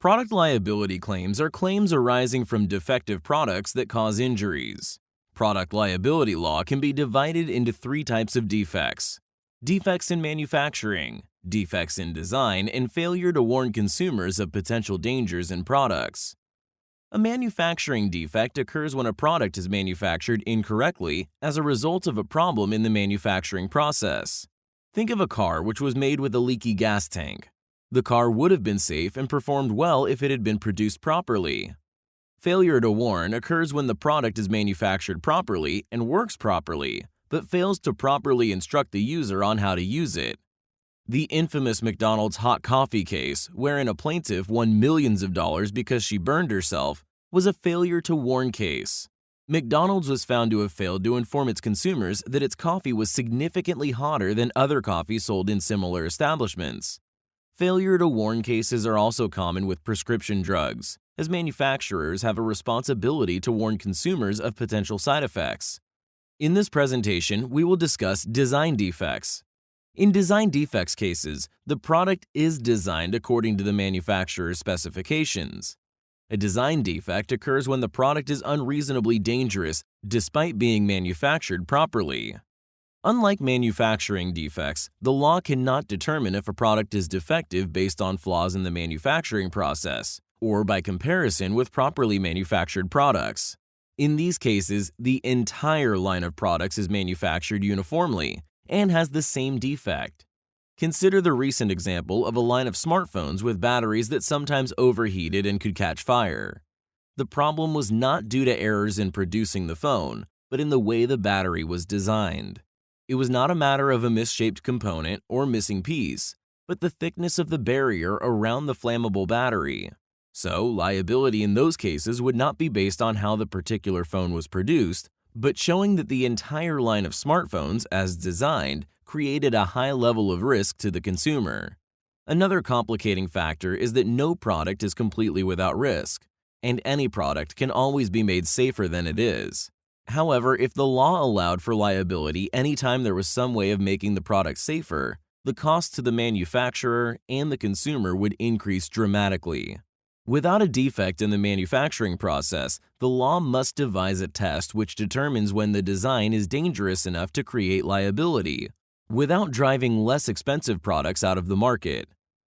Product liability claims are claims arising from defective products that cause injuries. Product liability law can be divided into three types of defects: defects in manufacturing, defects in design, and failure to warn consumers of potential dangers in products. A manufacturing defect occurs when a product is manufactured incorrectly as a result of a problem in the manufacturing process. Think of a car which was made with a leaky gas tank. The car would have been safe and performed well if it had been produced properly. Failure to warn occurs when the product is manufactured properly and works properly, but fails to properly instruct the user on how to use it. The infamous McDonald's hot coffee case, wherein a plaintiff won millions of dollars because she burned herself, was a failure to warn case. McDonald's was found to have failed to inform its consumers that its coffee was significantly hotter than other coffee sold in similar establishments. Failure to warn cases are also common with prescription drugs, as manufacturers have a responsibility to warn consumers of potential side effects. In this presentation, we will discuss design defects. In design defects cases, the product is designed according to the manufacturer's specifications. A design defect occurs when the product is unreasonably dangerous despite being manufactured properly. Unlike manufacturing defects, the law cannot determine if a product is defective based on flaws in the manufacturing process or by comparison with properly manufactured products. In these cases, the entire line of products is manufactured uniformly and has the same defect. Consider the recent example of a line of smartphones with batteries that sometimes overheated and could catch fire. The problem was not due to errors in producing the phone, but in the way the battery was designed. It was not a matter of a misshaped component or missing piece, but the thickness of the barrier around the flammable battery. So, liability in those cases would not be based on how the particular phone was produced, but showing that the entire line of smartphones, as designed, created a high level of risk to the consumer. Another complicating factor is that no product is completely without risk, and any product can always be made safer than it is. However, if the law allowed for liability anytime there was some way of making the product safer, the cost to the manufacturer and the consumer would increase dramatically. Without a defect in the manufacturing process, the law must devise a test which determines when the design is dangerous enough to create liability, without driving less expensive products out of the market.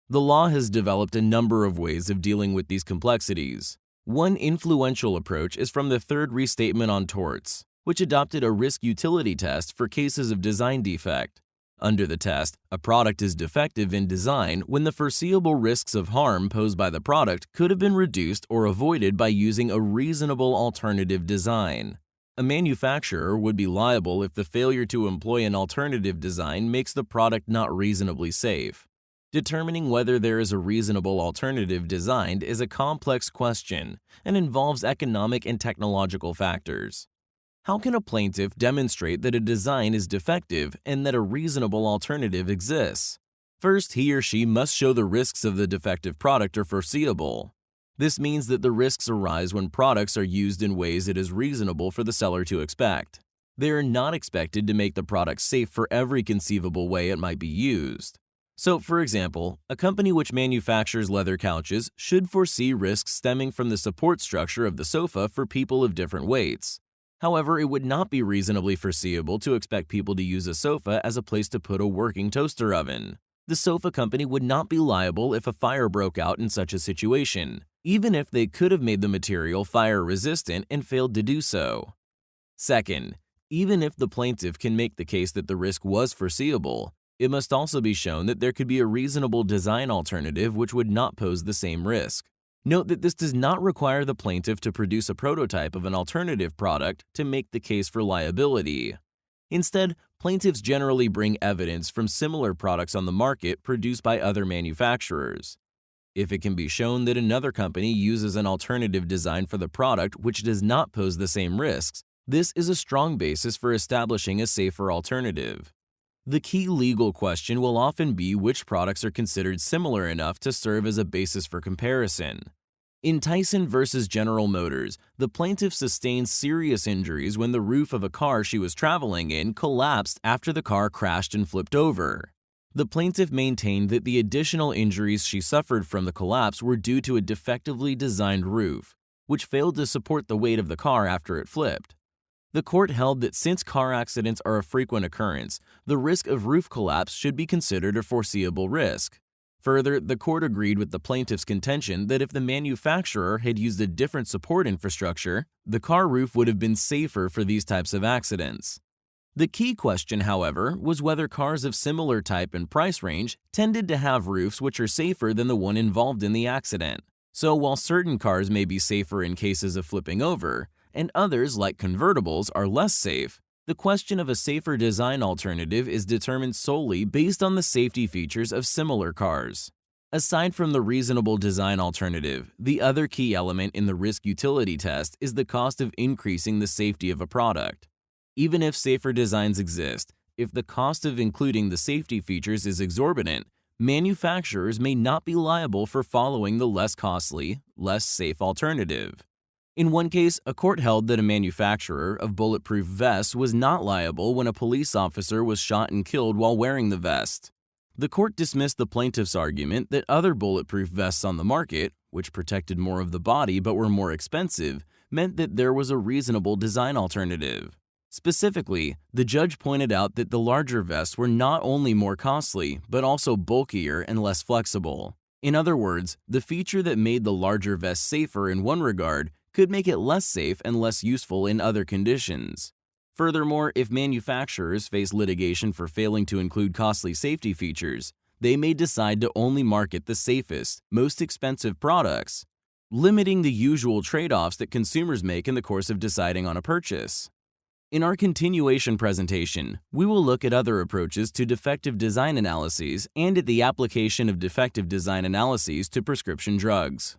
The law has developed a number of ways of dealing with these complexities. One influential approach is from the Third Restatement on Torts, which adopted a risk utility test for cases of design defect. Under the test, a product is defective in design when the foreseeable risks of harm posed by the product could have been reduced or avoided by using a reasonable alternative design. A manufacturer would be liable if the failure to employ an alternative design makes the product not reasonably safe. Determining whether there is a reasonable alternative designed is a complex question and involves economic and technological factors. How can a plaintiff demonstrate that a design is defective and that a reasonable alternative exists? First, he or she must show the risks of the defective product are foreseeable. This means that the risks arise when products are used in ways it is reasonable for the seller to expect. They are not expected to make the product safe for every conceivable way it might be used. So, for example, a company which manufactures leather couches should foresee risks stemming from the support structure of the sofa for people of different weights. However, it would not be reasonably foreseeable to expect people to use a sofa as a place to put a working toaster oven. The sofa company would not be liable if a fire broke out in such a situation, even if they could have made the material fire-resistant and failed to do so. Second, even if the plaintiff can make the case that the risk was foreseeable, it must also be shown that there could be a reasonable design alternative which would not pose the same risk. Note that this does not require the plaintiff to produce a prototype of an alternative product to make the case for liability. Instead, plaintiffs generally bring evidence from similar products on the market produced by other manufacturers. If it can be shown that another company uses an alternative design for the product which does not pose the same risks, this is a strong basis for establishing a safer alternative. The key legal question will often be which products are considered similar enough to serve as a basis for comparison. In Tyson versus General Motors, the plaintiff sustained serious injuries when the roof of a car she was traveling in collapsed after the car crashed and flipped over. The plaintiff maintained that the additional injuries she suffered from the collapse were due to a defectively designed roof, which failed to support the weight of the car after it flipped. The court held that since car accidents are a frequent occurrence, the risk of roof collapse should be considered a foreseeable risk. Further, the court agreed with the plaintiff's contention that if the manufacturer had used a different support infrastructure, the car roof would have been safer for these types of accidents. The key question, however, was whether cars of similar type and price range tended to have roofs which are safer than the one involved in the accident. So while certain cars may be safer in cases of flipping over, and others, like convertibles, are less safe, the question of a safer design alternative is determined solely based on the safety features of similar cars. Aside from the reasonable design alternative, the other key element in the risk-utility test is the cost of increasing the safety of a product. Even if safer designs exist, if the cost of including the safety features is exorbitant, manufacturers may not be liable for following the less costly, less safe alternative. In one case, a court held that a manufacturer of bulletproof vests was not liable when a police officer was shot and killed while wearing the vest. The court dismissed the plaintiff's argument that other bulletproof vests on the market, which protected more of the body but were more expensive, meant that there was a reasonable design alternative. Specifically, the judge pointed out that the larger vests were not only more costly, but also bulkier and less flexible. In other words, the feature that made the larger vest safer in one regard could make it less safe and less useful in other conditions. Furthermore, if manufacturers face litigation for failing to include costly safety features, they may decide to only market the safest, most expensive products, limiting the usual trade-offs that consumers make in the course of deciding on a purchase. In our continuation presentation, we will look at other approaches to defective design analyses and at the application of defective design analyses to prescription drugs.